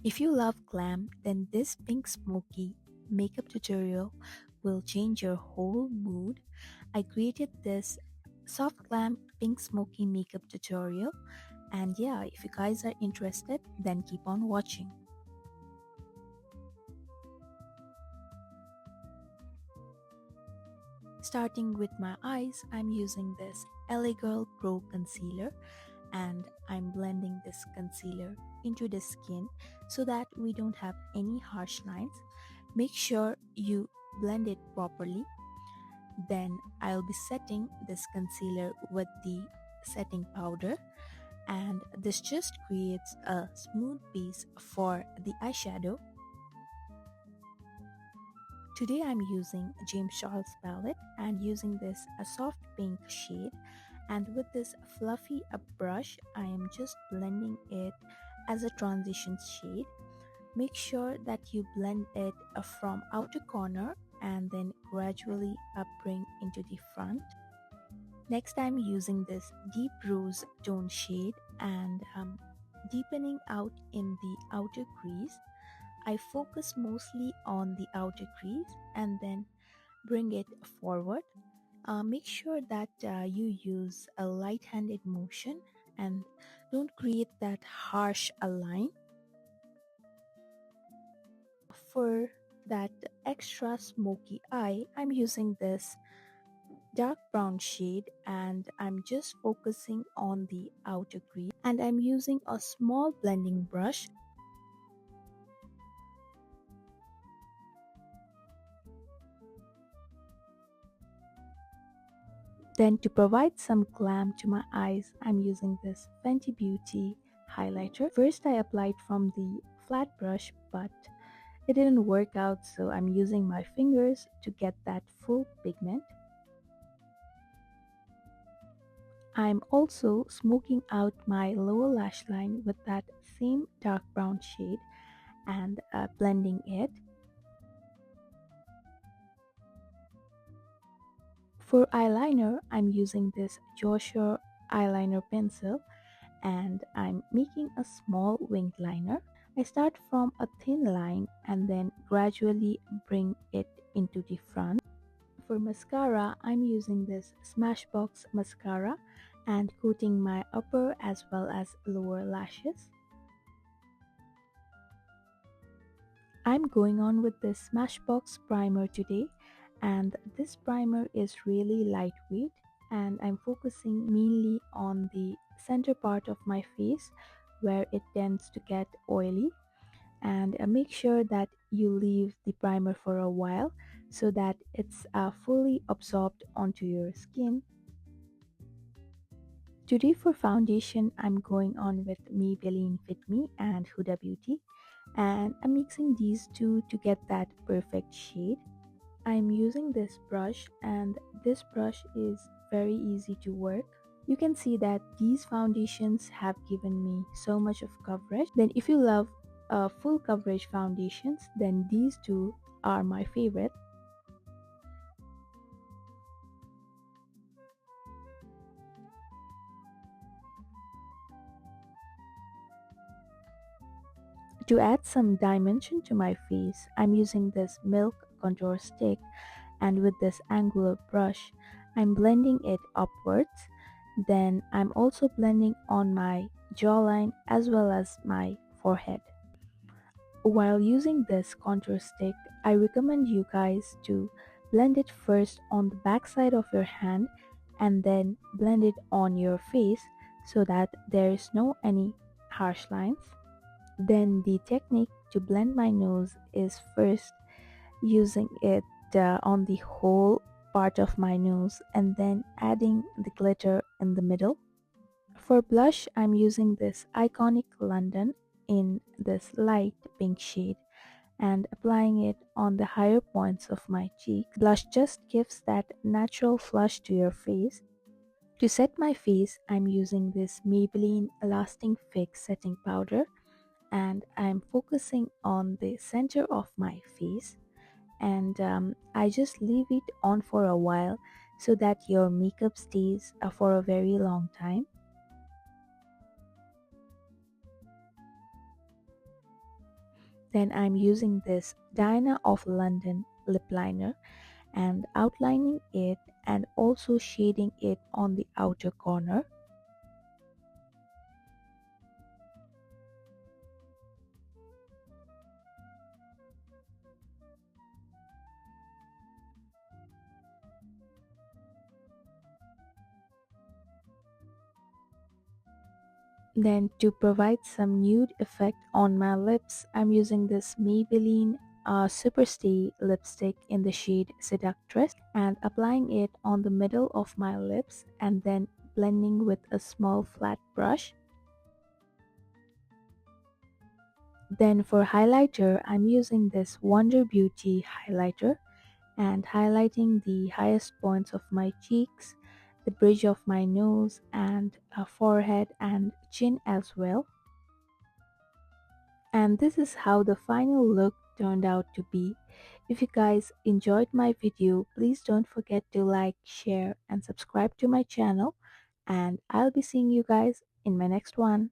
If you love glam, then this pink smoky makeup tutorial will change your whole mood. I created this soft glam pink smoky makeup tutorial, and yeah, if you guys are interested, then keep on watching. Starting with my eyes, I'm using this LA Girl Pro Concealer, and I'm blending this concealer into the skin so that we don't have any harsh lines. Make sure you blend it properly. Then I'll be setting this concealer with the setting powder, and this just creates a smooth base for the eyeshadow. Today I'm using James Charles palette and using this a soft pink shade, and with this fluffy brush I am just blending it as a transition shade. Make sure that you blend it from outer corner and then gradually bring into the front. Next I'm using this deep rose tone shade and deepening out in the outer crease. I focus mostly on the outer crease and then bring it forward. Make sure that you use a light-handed motion and don't create that harsh line. For that extra smoky eye, I'm using this dark brown shade and I'm just focusing on the outer crease, and I'm using a small blending brush. Then to provide some glam to my eyes, I'm using this Fenty Beauty highlighter. First I applied from the flat brush, but it didn't work out, so I'm using my fingers to get that full pigment. I'm also smoking out my lower lash line with that same dark brown shade and blending it. For eyeliner, I'm using this Joshua eyeliner pencil and I'm making a small winged liner. I start from a thin line and then gradually bring it into the front. For mascara, I'm using this Smashbox mascara and coating my upper as well as lower lashes. I'm going on with this Smashbox primer today, and this primer is really lightweight and I'm focusing mainly on the center part of my face where it tends to get oily, and make sure that you leave the primer for a while so that it's fully absorbed onto your skin. Today for foundation, I'm going on with Maybelline Fit Me and Huda Beauty, and I'm mixing these two to get that perfect shade. I'm using this brush, and this brush is very easy to work. You can see that these foundations have given me so much of coverage. Then if you love full coverage foundations, then these two are my favorite. To add some dimension to my face, I'm using this Milk contour stick, and with this angular brush, I'm blending it upwards. Then I'm also blending on my jawline as well as my forehead. While using this contour stick, I recommend you guys to blend it first on the back side of your hand and then blend it on your face so that there is no any harsh lines. Then the technique to blend my nose is first using it on the whole part of my nose and then adding the glitter in the middle. For blush, I'm using this Iconic London in this light pink shade and applying it on the higher points of my cheeks. Blush just gives that natural flush to your face. To set my face, I'm using this Maybelline Lasting Fix setting powder, and I'm focusing on the center of my face, and I just leave it on for a while so that your makeup stays for a very long time. Then I'm using this Diana of London lip liner and outlining it and also shading it on the outer corner. Then to provide some nude effect on my lips, I'm using this Maybelline Super Stay lipstick in the shade Seductress and applying it on the middle of my lips and then blending with a small flat brush. Then for highlighter, I'm using this Wonder Beauty highlighter and highlighting the highest points of my cheeks, the bridge of my nose, and forehead and chin as well. And this is how the final look turned out to be. If you guys enjoyed my video, please don't forget to like, share, and subscribe to my channel. And I'll be seeing you guys in my next one.